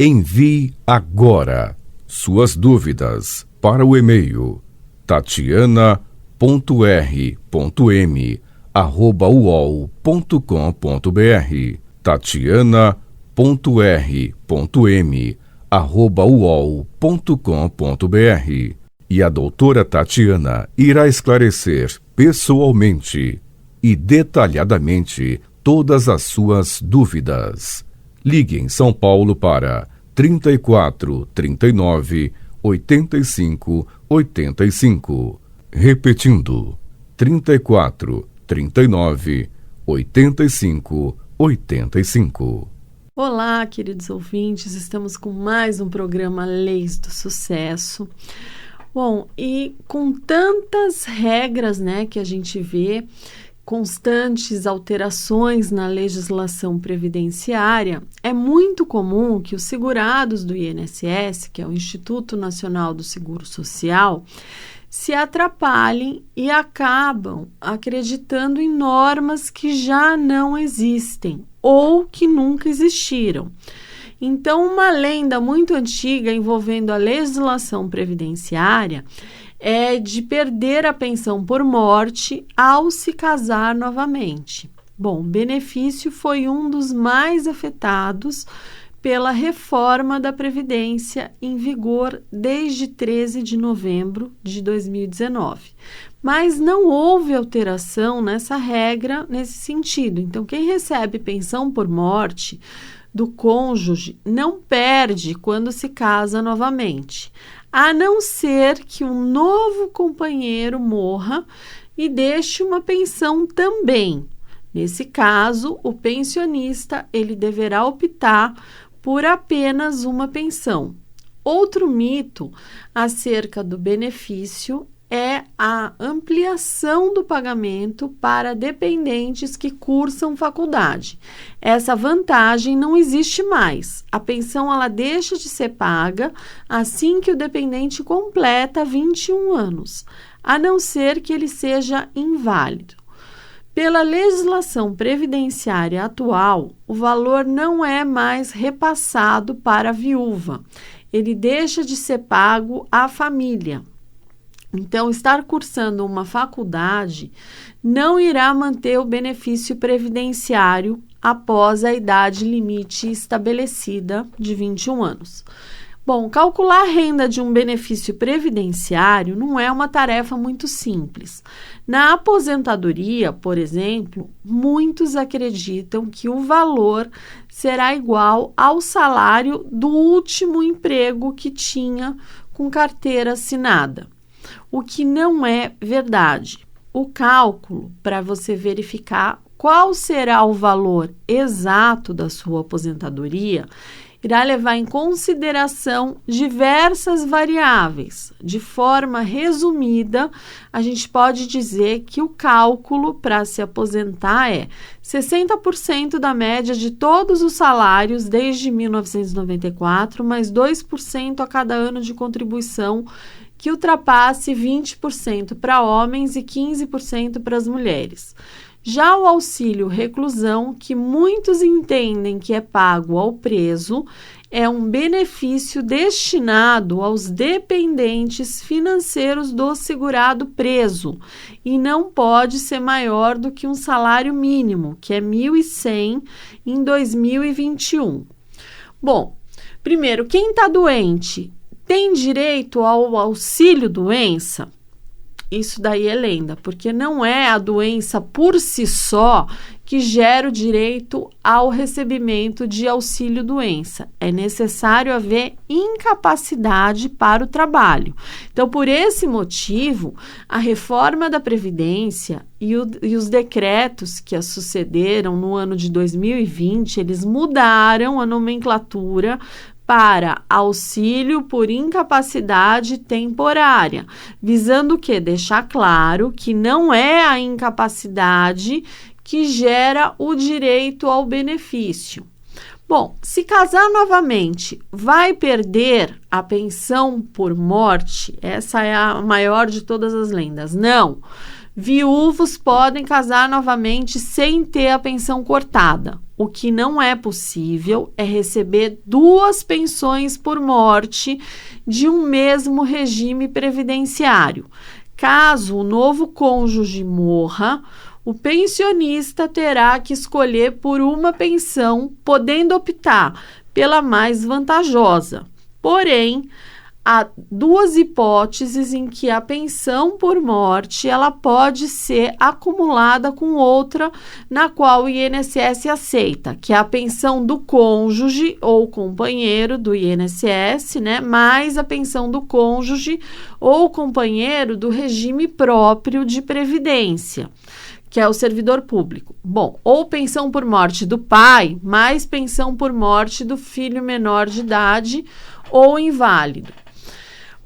Envie agora suas dúvidas para o e-mail tatiana.r.m@uol.com.br tatiana.r.m@uol.com.br e a doutora Tatiana irá esclarecer pessoalmente e detalhadamente todas as suas dúvidas. Ligue em São Paulo para 34 39 85 85. Repetindo, 34 39 85 85. Olá, queridos ouvintes, estamos com mais um programa Leis do Sucesso. Bom, e com tantas regras, que a gente vê, constantes alterações na legislação previdenciária, é muito comum que os segurados do INSS, que é o Instituto Nacional do Seguro Social, se atrapalhem e acabam acreditando em normas que já não existem ou que nunca existiram. Então, uma lenda muito antiga envolvendo a legislação previdenciária é de perder a pensão por morte ao se casar novamente. Bom, o benefício foi um dos mais afetados pela reforma da Previdência em vigor desde 13 de novembro de 2019. Mas não houve alteração nessa regra nesse sentido. Então, quem recebe pensão por morte do cônjuge não perde quando se casa novamente, a não ser que um novo companheiro morra e deixe uma pensão também. Nesse caso, o pensionista ele deverá optar por apenas uma pensão. Outro mito acerca do benefício é a ampliação do pagamento para dependentes que cursam faculdade. Essa vantagem não existe mais. A pensão ela deixa de ser paga assim que o dependente completa 21 anos, a não ser que ele seja inválido. Pela legislação previdenciária atual, o valor não é mais repassado para a viúva. Ele deixa de ser pago à família. Então, estar cursando uma faculdade não irá manter o benefício previdenciário após a idade limite estabelecida de 21 anos. Bom, calcular a renda de um benefício previdenciário não é uma tarefa muito simples. Na aposentadoria, por exemplo, muitos acreditam que o valor será igual ao salário do último emprego que tinha com carteira assinada, o que não é verdade. O cálculo para você verificar qual será o valor exato da sua aposentadoria irá levar em consideração diversas variáveis. De forma resumida, a gente pode dizer que o cálculo para se aposentar é 60% da média de todos os salários desde 1994, mais 2% a cada ano de contribuição que ultrapasse 20% para homens e 15% para as mulheres. Já o auxílio reclusão, que muitos entendem que é pago ao preso, é um benefício destinado aos dependentes financeiros do segurado preso e não pode ser maior do que um salário mínimo, que é R$ 1.100 em 2021. Bom, primeiro, quem está doente tem direito ao auxílio-doença? Isso daí é lenda, porque não é a doença por si só que gera o direito ao recebimento de auxílio-doença. É necessário haver incapacidade para o trabalho. Então, por esse motivo, a reforma da Previdência e os decretos que a sucederam no ano de 2020, eles mudaram a nomenclatura para auxílio por incapacidade temporária, visando o quê? Deixar claro que não é a incapacidade que gera o direito ao benefício. Bom, se casar novamente, vai perder a pensão por morte? Essa é a maior de todas as lendas. Não. Viúvos podem casar novamente sem ter a pensão cortada. O que não é possível é receber 2 pensões por morte de um mesmo regime previdenciário. Caso o novo cônjuge morra, o pensionista terá que escolher por uma pensão, podendo optar pela mais vantajosa. Porém, há 2 hipóteses em que a pensão por morte ela pode ser acumulada com outra na qual o INSS aceita, que é a pensão do cônjuge ou companheiro do INSS, né, mais a pensão do cônjuge ou companheiro do regime próprio de previdência, que é o servidor público. Bom, ou pensão por morte do pai, mais pensão por morte do filho menor de idade ou inválido.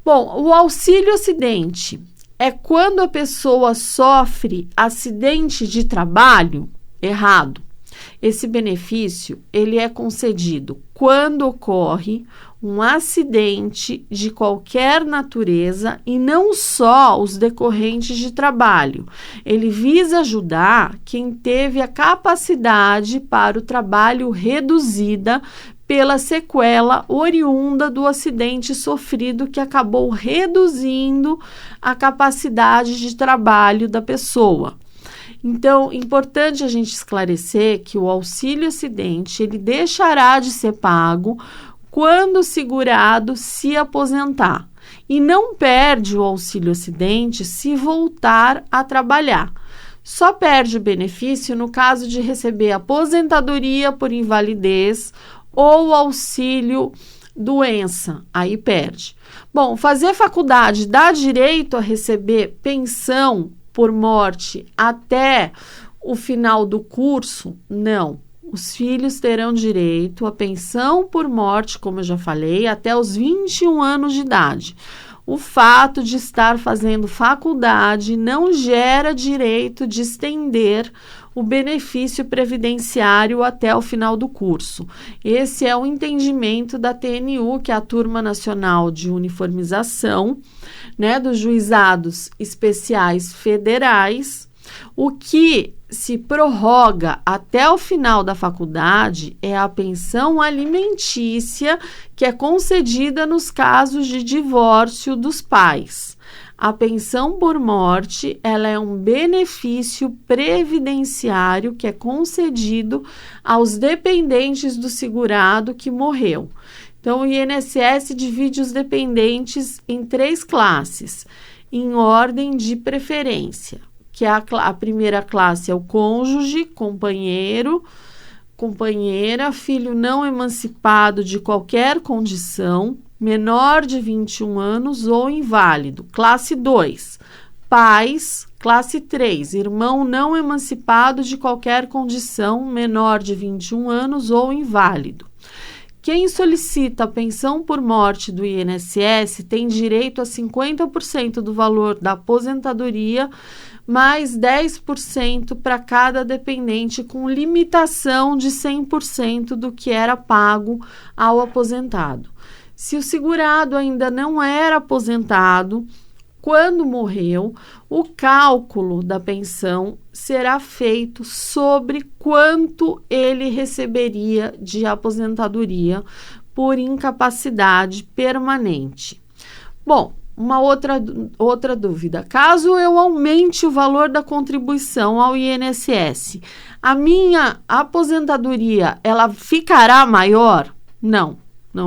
Bom, o auxílio acidente é quando a pessoa sofre acidente de trabalho? Errado. Esse benefício, ele é concedido quando ocorre um acidente de qualquer natureza e não só os decorrentes de trabalho. Ele visa ajudar quem teve a capacidade para o trabalho reduzida pela sequela oriunda do acidente sofrido que acabou reduzindo a capacidade de trabalho da pessoa. Então, importante a gente esclarecer que o auxílio acidente ele deixará de ser pago quando o segurado se aposentar e não perde o auxílio acidente se voltar a trabalhar. Só perde o benefício no caso de receber aposentadoria por invalidez ou auxílio doença, aí perde. Bom, fazer faculdade dá direito a receber pensão por morte até o final do curso? Não. Os filhos terão direito à pensão por morte, como eu já falei, até os 21 anos de idade. O fato de estar fazendo faculdade não gera direito de estender o benefício previdenciário até o final do curso. Esse é o entendimento da TNU, que é a Turma Nacional de Uniformização, né, dos Juizados Especiais Federais. O que se prorroga até o final da faculdade é a pensão alimentícia, que é concedida nos casos de divórcio dos pais. A pensão por morte, ela é um benefício previdenciário que é concedido aos dependentes do segurado que morreu. Então, o INSS divide os dependentes em 3 classes, em ordem de preferência, que a primeira classe é o cônjuge, companheiro, companheira, filho não emancipado de qualquer condição, menor de 21 anos ou inválido. Classe 2, pais. Classe 3, irmão não emancipado de qualquer condição, menor de 21 anos ou inválido. Quem solicita a pensão por morte do INSS tem direito a 50% do valor da aposentadoria, mais 10% para cada dependente, com limitação de 100% do que era pago ao aposentado. Se o segurado ainda não era aposentado, quando morreu, o cálculo da pensão será feito sobre quanto ele receberia de aposentadoria por incapacidade permanente. Bom, uma outra dúvida. Caso eu aumente o valor da contribuição ao INSS, a minha aposentadoria, ela ficará maior? Não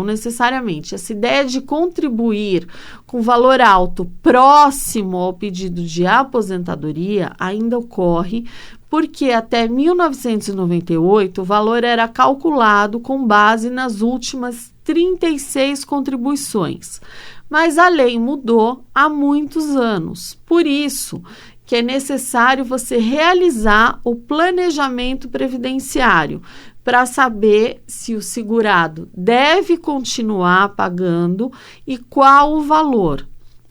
necessariamente. Essa ideia de contribuir com valor alto próximo ao pedido de aposentadoria ainda ocorre porque até 1998 o valor era calculado com base nas últimas 36 contribuições. Mas a lei mudou há muitos anos. Por isso que é necessário você realizar o planejamento previdenciário para saber se o segurado deve continuar pagando e qual o valor.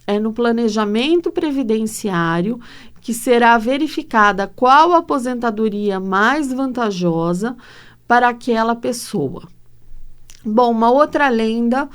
É no planejamento previdenciário que será verificada qual a aposentadoria mais vantajosa para aquela pessoa. Bom, uma outra lenda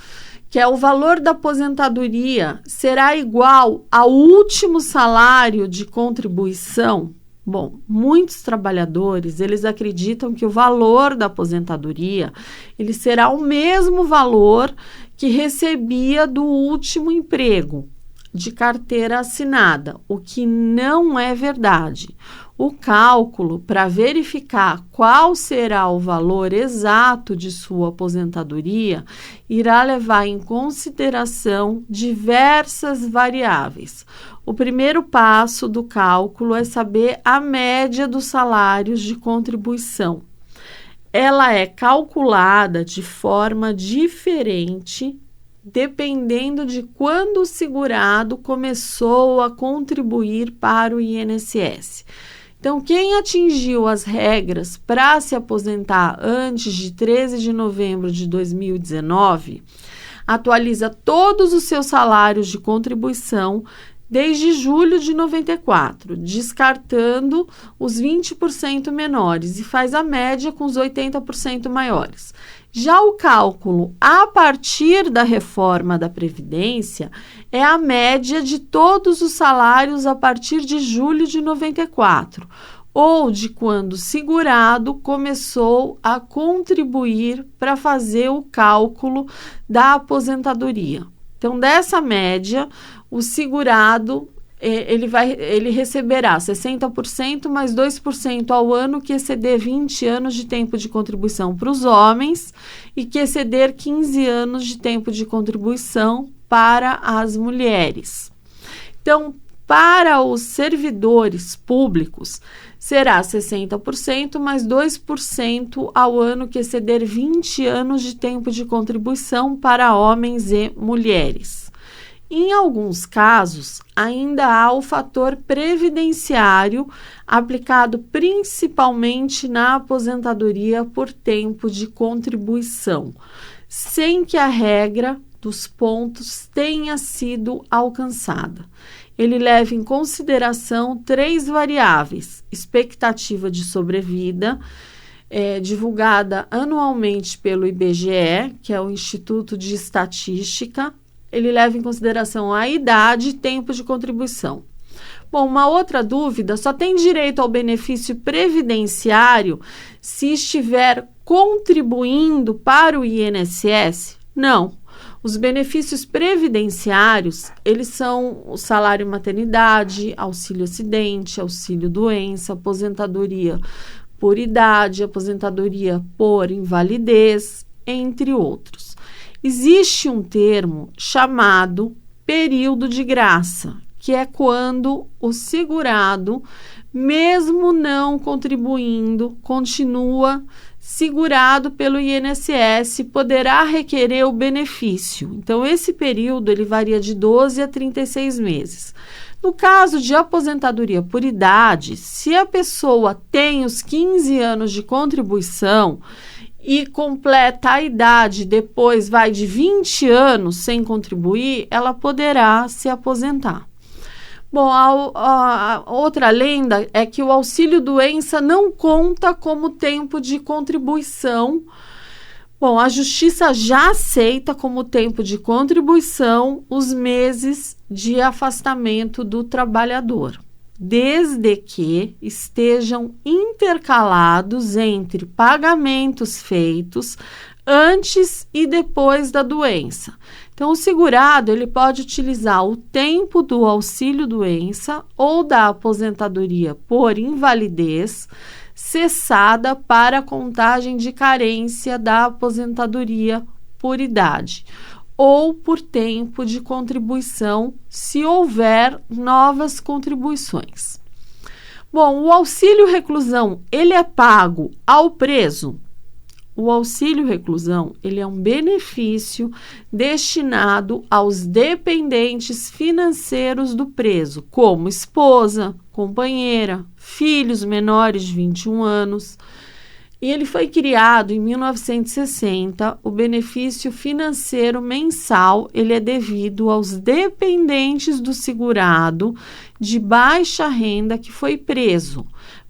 que é o valor da aposentadoria, será igual ao último salário de contribuição? Bom, muitos trabalhadores, eles acreditam que o valor da aposentadoria, ele será o mesmo valor que recebia do último emprego de carteira assinada, o que não é verdade. O cálculo para verificar qual será o valor exato de sua aposentadoria irá levar em consideração diversas variáveis. O primeiro passo do cálculo é saber a média dos salários de contribuição. Ela é calculada de forma diferente dependendo de quando o segurado começou a contribuir para o INSS. Então, quem atingiu as regras para se aposentar antes de 13 de novembro de 2019, atualiza todos os seus salários de contribuição desde julho de 94, descartando os 20% menores e faz a média com os 80% maiores. Já o cálculo a partir da reforma da Previdência é a média de todos os salários a partir de julho de 94, ou de quando o segurado começou a contribuir para fazer o cálculo da aposentadoria. Então, dessa média, o segurado ele receberá 60% mais 2% ao ano que exceder 20 anos de tempo de contribuição para os homens e que exceder 15 anos de tempo de contribuição para as mulheres. Então, para os servidores públicos, será 60% mais 2% ao ano que exceder 20 anos de tempo de contribuição para homens e mulheres. Em alguns casos, ainda há o fator previdenciário aplicado principalmente na aposentadoria por tempo de contribuição, sem que a regra dos pontos tenha sido alcançada. Ele leva em consideração 3 variáveis: expectativa de sobrevida, divulgada anualmente pelo IBGE, que é o Instituto de Estatística. Ele leva em consideração a idade e tempo de contribuição. Bom, uma outra dúvida: só tem direito ao benefício previdenciário se estiver contribuindo para o INSS? Não. Os benefícios previdenciários, eles são o salário maternidade, auxílio acidente, auxílio doença, aposentadoria por idade, aposentadoria por invalidez, entre outros. Existe um termo chamado período de graça, que é quando o segurado, mesmo não contribuindo, continua segurado pelo INSS, poderá requerer o benefício. Então, esse período ele varia de 12 a 36 meses. No caso de aposentadoria por idade, se a pessoa tem os 15 anos de contribuição e completa a idade, depois vai de 20 anos sem contribuir, ela poderá se aposentar. Bom, a outra lenda é que o auxílio-doença não conta como tempo de contribuição. Bom, a Justiça já aceita como tempo de contribuição os meses de afastamento do trabalhador, desde que estejam intercalados entre pagamentos feitos antes e depois da doença. Então, o segurado ele pode utilizar o tempo do auxílio-doença ou da aposentadoria por invalidez cessada para a contagem de carência da aposentadoria por idade ou por tempo de contribuição, se houver novas contribuições. Bom, o auxílio-reclusão, ele é pago ao preso? O auxílio-reclusão, ele é um benefício destinado aos dependentes financeiros do preso, como esposa, companheira, filhos menores de 21 anos. E ele foi criado em 1960. O benefício financeiro mensal, ele é devido aos dependentes do segurado de baixa renda que foi preso,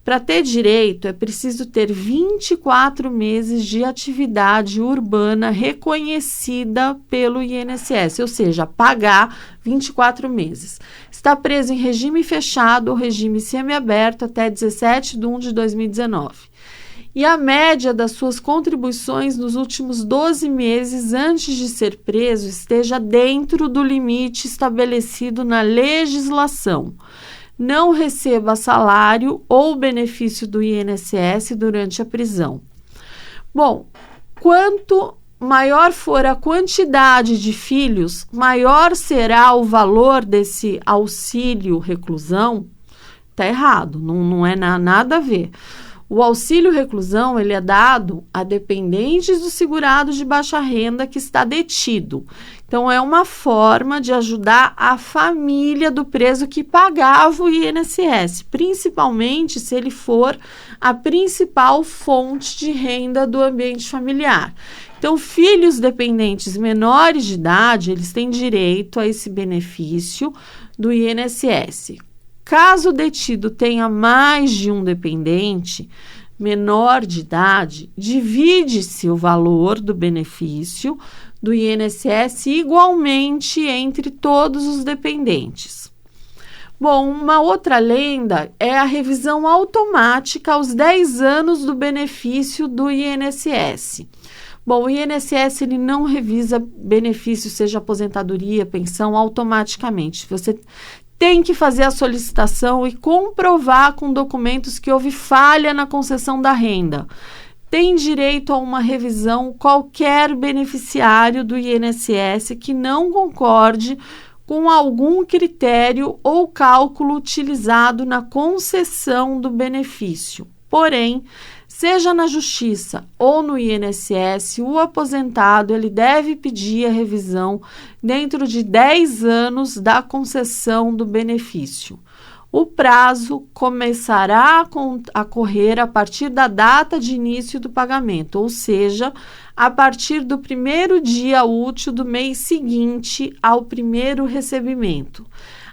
Para ter direito, é preciso ter 24 meses de atividade urbana reconhecida pelo INSS, ou seja, pagar 24 meses. Está preso em regime fechado ou regime semiaberto até 17/1/2019. E a média das suas contribuições nos últimos 12 meses antes de ser preso esteja dentro do limite estabelecido na legislação. Não receba salário ou benefício do INSS durante a prisão. Bom, quanto maior for a quantidade de filhos, maior será o valor desse auxílio reclusão. Está errado, não é nada a ver. O auxílio reclusão ele é dado a dependentes do segurado de baixa renda que está detido. Então, é uma forma de ajudar a família do preso que pagava o INSS, principalmente se ele for a principal fonte de renda do ambiente familiar. Então, filhos dependentes menores de idade, eles têm direito a esse benefício do INSS. Caso o detido tenha mais de um dependente menor de idade, divide-se o valor do benefício do INSS igualmente entre todos os dependentes. Bom, uma outra lenda é a revisão automática aos 10 anos do benefício do INSS. Bom, o INSS ele não revisa benefício, seja aposentadoria, pensão, automaticamente. Você tem que fazer a solicitação e comprovar com documentos que houve falha na concessão da renda. Tem direito a uma revisão qualquer beneficiário do INSS que não concorde com algum critério ou cálculo utilizado na concessão do benefício. Porém, seja na Justiça ou no INSS, o aposentado ele deve pedir a revisão dentro de 10 anos da concessão do benefício. O prazo começará a correr a partir da data de início do pagamento, ou seja, a partir do primeiro dia útil do mês seguinte ao primeiro recebimento.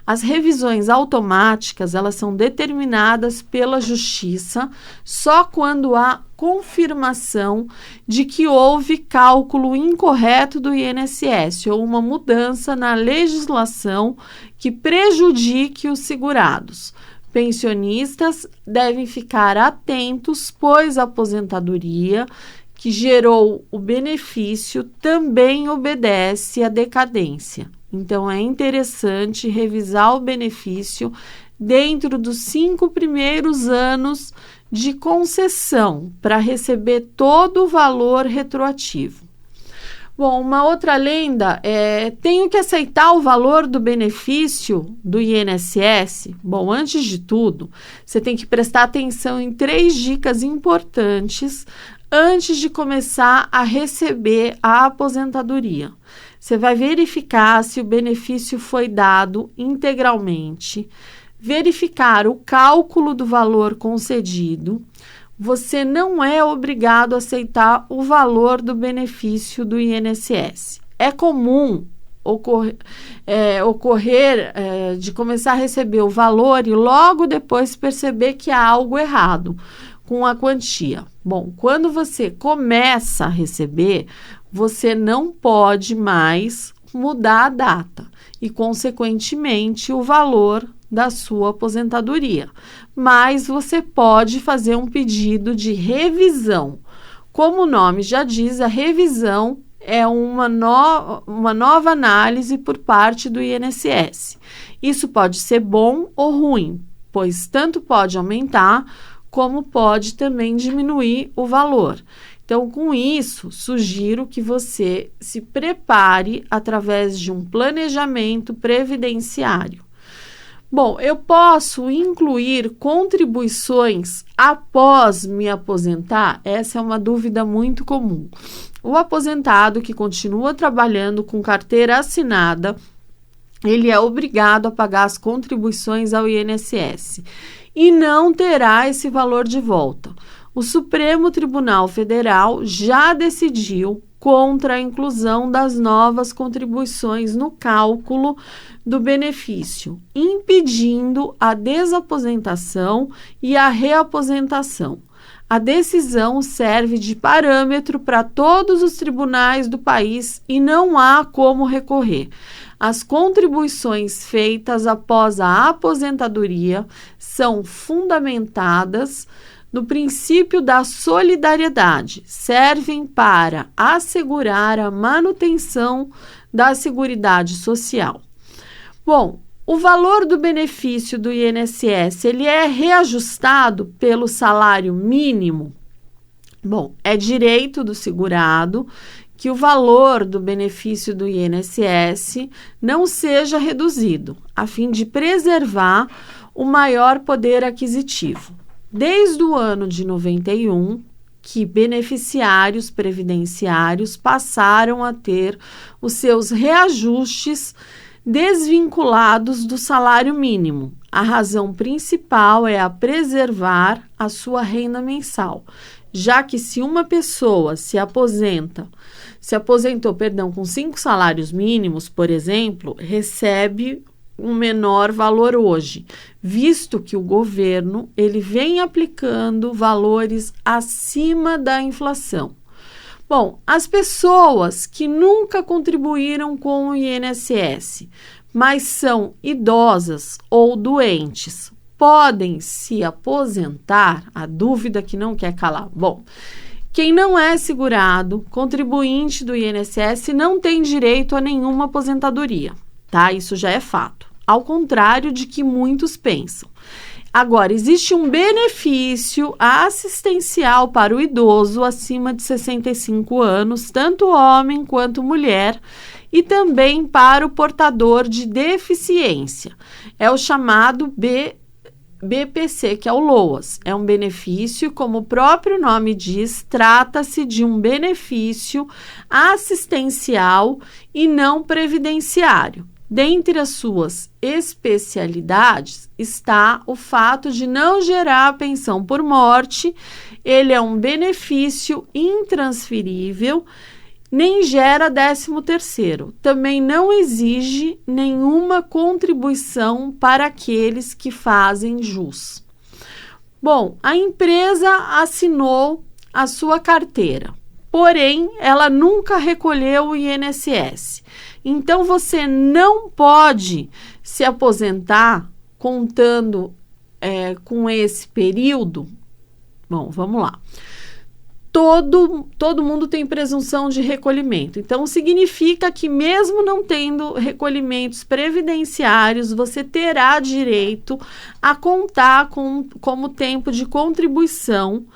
As revisões automáticas, elas são determinadas pela Justiça só quando há confirmação de que houve cálculo incorreto do INSS ou uma mudança na legislação que prejudique os segurados. Pensionistas devem ficar atentos, pois a aposentadoria que gerou o benefício também obedece à decadência. Então, é interessante revisar o benefício dentro dos 5 primeiros anos de concessão para receber todo o valor retroativo. Bom, uma outra lenda é: tenho que aceitar o valor do benefício do INSS? Bom, antes de tudo, você tem que prestar atenção em 3 dicas importantes antes de começar a receber a aposentadoria. Você vai verificar se o benefício foi dado integralmente, verificar o cálculo do valor concedido. Você não é obrigado a aceitar o valor do benefício do INSS. É comum ocorrer de começar a receber o valor e logo depois perceber que há algo errado com a quantia. Bom, quando você começa a receber, você não pode mais mudar a data e, consequentemente, o valor da sua aposentadoria. Mas você pode fazer um pedido de revisão. Como o nome já diz, a revisão é uma nova análise por parte do INSS. Isso pode ser bom ou ruim, pois tanto pode aumentar como pode também diminuir o valor. Então, com isso, sugiro que você se prepare através de um planejamento previdenciário. Bom, eu posso incluir contribuições após me aposentar? Essa é uma dúvida muito comum. O aposentado que continua trabalhando com carteira assinada, ele é obrigado a pagar as contribuições ao INSS e não terá esse valor de volta. O Supremo Tribunal Federal já decidiu contra a inclusão das novas contribuições no cálculo do benefício, impedindo a desaposentação e a reaposentação. A decisão serve de parâmetro para todos os tribunais do país e não há como recorrer. As contribuições feitas após a aposentadoria são fundamentadas no princípio da solidariedade, servem para assegurar a manutenção da Seguridade Social. Bom, o valor do benefício do INSS, ele é reajustado pelo salário mínimo? Bom, é direito do segurado que o valor do benefício do INSS não seja reduzido, a fim de preservar o maior poder aquisitivo. Desde o ano de 91, que beneficiários previdenciários passaram a ter os seus reajustes desvinculados do salário mínimo. A razão principal é a preservar a sua renda mensal, já que se uma pessoa se aposentou, com 5 salários mínimos, por exemplo, recebe um menor valor hoje, visto que o governo ele vem aplicando valores acima da inflação. Bom, as pessoas que nunca contribuíram com o INSS, mas são idosas ou doentes, podem se aposentar? A dúvida que não quer calar. Bom, quem não é segurado, contribuinte do INSS, não tem direito a nenhuma aposentadoria, tá? Isso já é fato, ao contrário de que muitos pensam. Agora, existe um benefício assistencial para o idoso acima de 65 anos, tanto homem quanto mulher, e também para o portador de deficiência. É o chamado BPC, que é o LOAS. É um benefício, como o próprio nome diz, trata-se de um benefício assistencial e não previdenciário. Dentre as suas especialidades está o fato de não gerar pensão por morte. Ele é um benefício intransferível, nem gera 13º. Também não exige nenhuma contribuição para aqueles que fazem jus. Bom, a empresa assinou a sua carteira, porém ela nunca recolheu o INSS. Então, você não pode se aposentar contando com esse período. Bom, vamos lá. Todo mundo tem presunção de recolhimento. Então, significa que mesmo não tendo recolhimentos previdenciários, você terá direito a contar como tempo de contribuição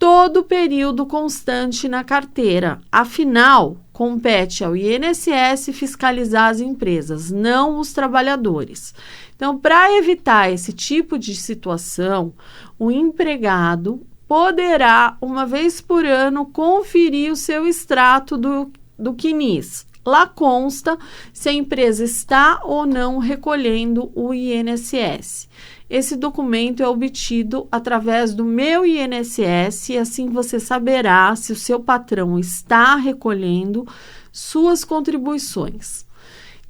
todo o período constante na carteira. Afinal, compete ao INSS fiscalizar as empresas, não os trabalhadores. Então, para evitar esse tipo de situação, o empregado poderá, uma vez por ano, conferir o seu extrato do CNIS. Lá consta se a empresa está ou não recolhendo o INSS. Esse documento é obtido através do Meu INSS e assim você saberá se o seu patrão está recolhendo suas contribuições.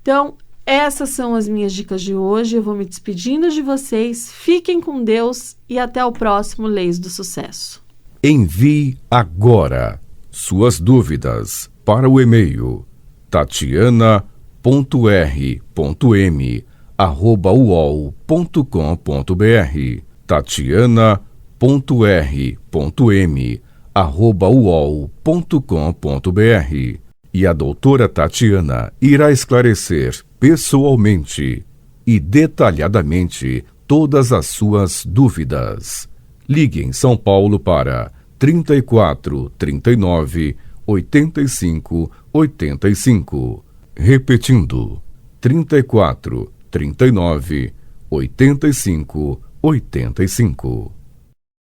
Então, essas são as minhas dicas de hoje. Eu vou me despedindo de vocês. Fiquem com Deus e até o próximo Leis do Sucesso. Envie agora suas dúvidas para o e-mail tatiana.r.m@uol.com.br tatiana.r.m@uol.com.br e a doutora Tatiana irá esclarecer pessoalmente e detalhadamente todas as suas dúvidas. Ligue em São Paulo para 34 39 85 85. Repetindo, 34 39 85 85.